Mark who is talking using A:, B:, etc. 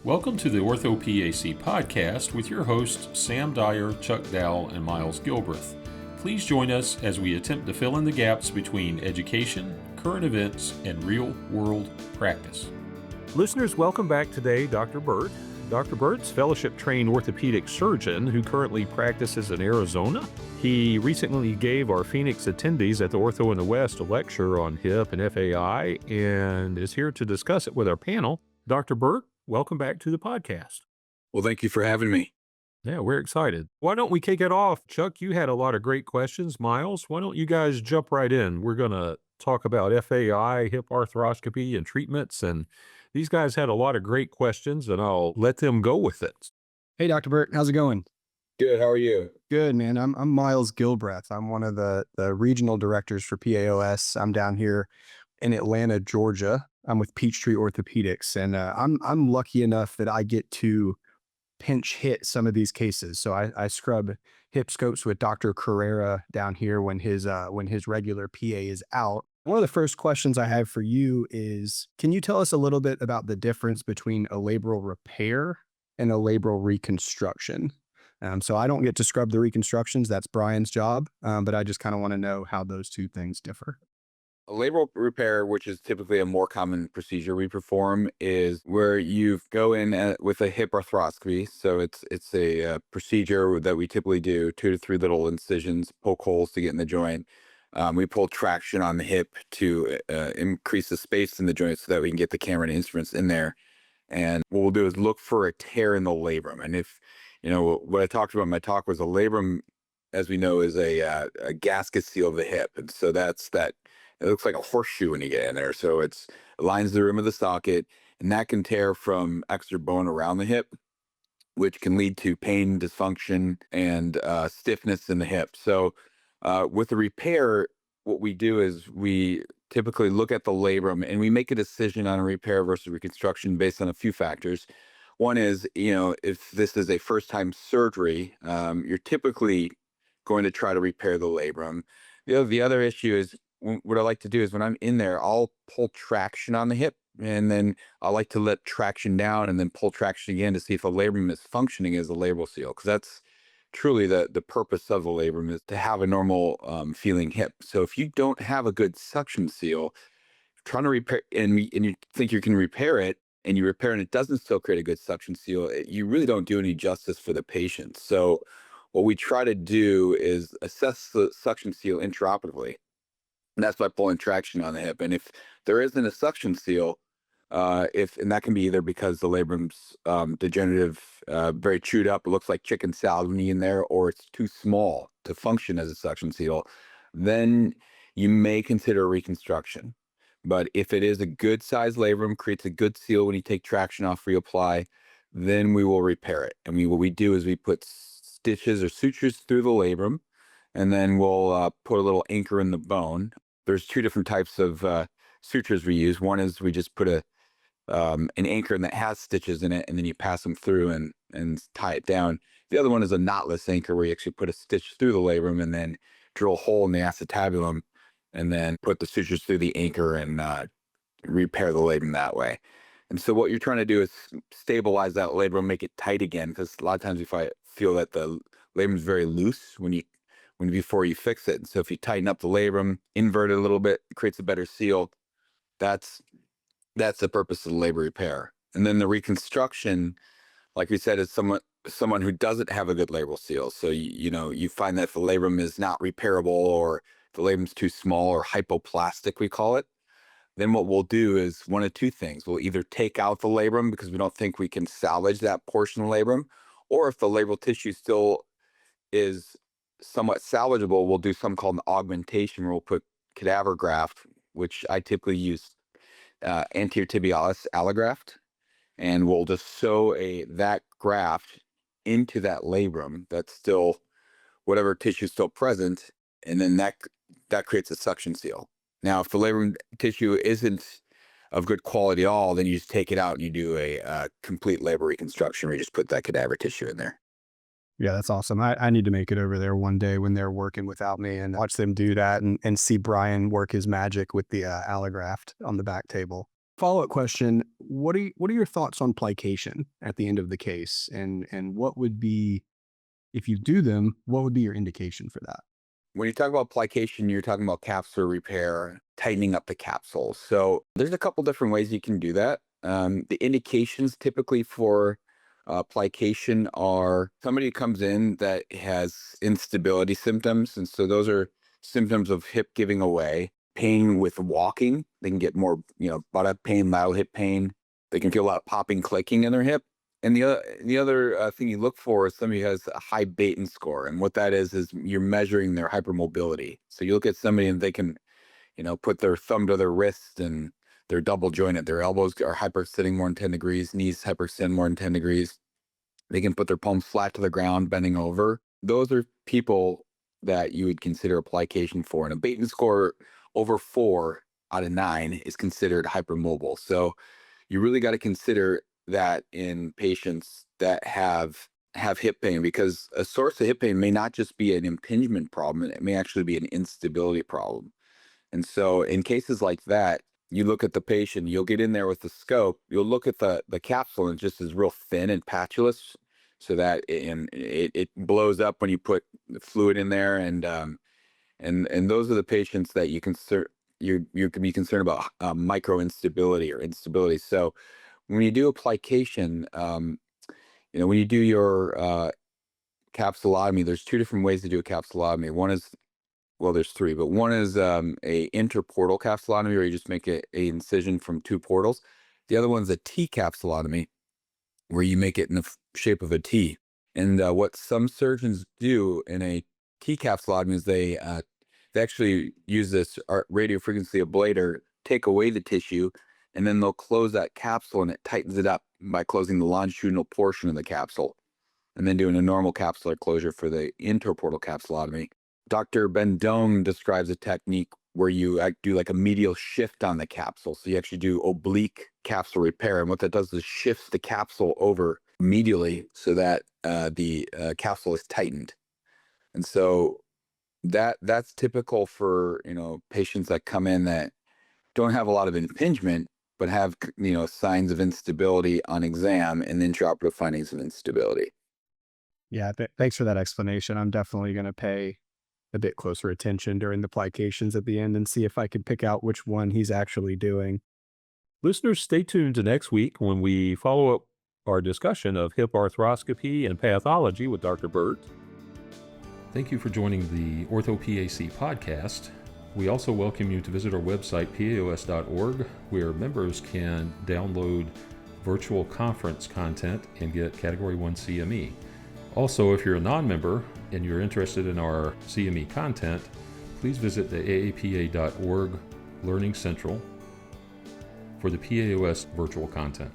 A: Welcome to the OrthoPAC podcast with your hosts Sam Dyer, Chuck Dowell, and Miles Gilbreth. Please join us as we attempt to fill in the gaps between education, current events, and real-world practice.
B: Listeners, welcome back today, Dr. Bert. Dr. Bert's fellowship-trained orthopedic surgeon who currently practices in Arizona. He recently gave our Phoenix attendees at the Ortho in the West a lecture on hip and FAI and is here to discuss it with our panel. Dr. Bert, welcome back to the podcast.
C: Well, thank you for having me.
B: Yeah, we're excited. Why don't we kick it off? Chuck, you had a lot of great questions. Miles, why don't you guys jump right in? We're going to talk about FAI, hip arthroscopy, and treatments. And these guys had a lot of great questions, and I'll let them go with it.
D: Hey, Dr. Bert, how's it going?
C: Good. How are you?
D: Good, man. I'm Miles Gilbreth. I'm one of the regional directors for PAOS. I'm down here in Atlanta, Georgia. I'm with Peachtree Orthopaedics, and I'm lucky enough that I get to pinch hit some of these cases. So I scrub hip scopes with Dr. Carrera down here when his regular PA is out. One of the first questions I have for you is, can you tell us a little bit about the difference between a labral repair and a labral reconstruction? So I don't get to scrub the reconstructions. That's Brian's job. But I just kind of want to know how those two things differ.
C: A labral repair, which is typically a more common procedure we perform, is where you go in with a hip arthroscopy. So it's a procedure that we typically do 2 to 3 little incisions, poke holes to get in the joint. We pull traction on the hip to increase the space in the joint so that we can get the camera and instruments in there. And what we'll do is look for a tear in the labrum. And if, what I talked about in my talk was a labrum, as we know, is a gasket seal of the hip. And so that's that. It looks like a horseshoe when you get in there. So it lines the rim of the socket, and that can tear from extra bone around the hip, which can lead to pain, dysfunction, and stiffness in the hip. So with the repair, what we do is we typically look at the labrum and we make a decision on a repair versus reconstruction based on a few factors. One is, if this is a first-time surgery, you're typically going to try to repair the labrum. The other issue is, what I like to do is when I'm in there, I'll pull traction on the hip, and then I like to let traction down and then pull traction again to see if the labrum is functioning as a labral seal, because that's truly the purpose of the labrum, is to have a normal feeling hip. So if you don't have a good suction seal, trying to repair, and you think you can repair it, and you repair and it doesn't still create a good suction seal, you really don't do any justice for the patient. So what we try to do is assess the suction seal intraoperatively. And that's by pulling traction on the hip. And if there isn't a suction seal, and that can be either because the labrum's degenerative, very chewed up, it looks like chicken salad when you're in there, or it's too small to function as a suction seal, then you may consider reconstruction. But if it is a good size labrum, creates a good seal when you take traction off, reapply, then we will repair it. And what we do is we put stitches or sutures through the labrum, and then we'll put a little anchor in the bone. There's 2 different types of sutures we use. One is we just put an anchor that has stitches in it, and then you pass them through and tie it down. The other one is a knotless anchor, where you actually put a stitch through the labrum and then drill a hole in the acetabulum, and then put the sutures through the anchor and repair the labrum that way. And so what you're trying to do is stabilize that labrum, make it tight again, because a lot of times if I feel that the labrum is very loose before you fix it. And so if you tighten up the labrum, invert it a little bit, it creates a better seal. That's the purpose of the labral repair. And then the reconstruction, like we said, is someone who doesn't have a good labral seal. So you find that if the labrum is not repairable, or the labrum's too small or hypoplastic, we call it, then what we'll do is one of 2 things. We'll either take out the labrum because we don't think we can salvage that portion of the labrum, or if the labral tissue still is somewhat salvageable, we'll do something called an augmentation, where we'll put cadaver graft, which I typically use anterior tibialis allograft, and we'll just sew that graft into that labrum that's still, whatever tissue is still present, and then that creates a suction seal. Now, if the labrum tissue isn't of good quality at all, then you just take it out and you do a complete labral reconstruction, where you just put that cadaver tissue in there.
D: Yeah, that's awesome. I need to make it over there one day when they're working without me and watch them do that and see Brian work his magic with the allograft on the back table. Follow-up question: what are your thoughts on plication at the end of the case, and what would be, if you do them, what would be your indication for that?
C: When you talk about plication, you're talking about capsular repair, tightening up the capsule. So there's a couple different ways you can do that. The indications typically for plication are somebody who comes in that has instability symptoms. And so those are symptoms of hip giving away, pain with walking. They can get more, buttock pain, loud hip pain. They can feel a lot of popping, clicking in their hip. And the other thing you look for is somebody who has a high Baton score. And what that is you're measuring their hypermobility. So you look at somebody and they can, put their thumb to their wrist and they're double jointed. Their elbows are hyperextending more than 10 degrees, knees hyperextend more than 10 degrees. They can put their palms flat to the ground, bending over. Those are people that you would consider a plication for. And a Baton score over 4 out of 9 is considered hypermobile. So you really got to consider that in patients that have hip pain, because a source of hip pain may not just be an impingement problem, it may actually be an instability problem. And so in cases like that, you look at the patient, you'll get in there with the scope, you'll look at the capsule and it just is real thin and patulous, so that it blows up when you put the fluid in there. And those are the patients that you can be concerned about micro instability or instability. So when you do a plication, when you do your capsulotomy, there's 2 different ways to do a capsulotomy. One is, well, there's 3, but one is a interportal capsulotomy, where you just make a incision from 2 portals. The other one's a T capsulotomy, where you make it in the shape of a T. And what some surgeons do in a T capsulotomy is they actually use this radiofrequency ablator, take away the tissue, and then they'll close that capsule and it tightens it up by closing the longitudinal portion of the capsule, and then doing a normal capsular closure for the interportal capsulotomy. Dr. Bendone describes a technique where you do like a medial shift on the capsule. So you actually do oblique capsule repair. And what that does is shifts the capsule over medially so that the capsule is tightened. And so that's typical for, patients that come in that don't have a lot of impingement, but have, signs of instability on exam and intraoperative findings of instability.
D: Yeah, thanks for that explanation. I'm definitely going to pay a bit closer attention during the plications at the end and see if I could pick out which one he's actually doing.
B: Listeners, stay tuned to next week when we follow up our discussion of hip arthroscopy and pathology with Dr. Bert.
A: Thank you for joining the OrthoPAC podcast. We also welcome you to visit our website, paos.org, where members can download virtual conference content and get Category 1 CME. Also, if you're a non-member and you're interested in our CME content, please visit the aapa.org Learning Central for the PAOS virtual content.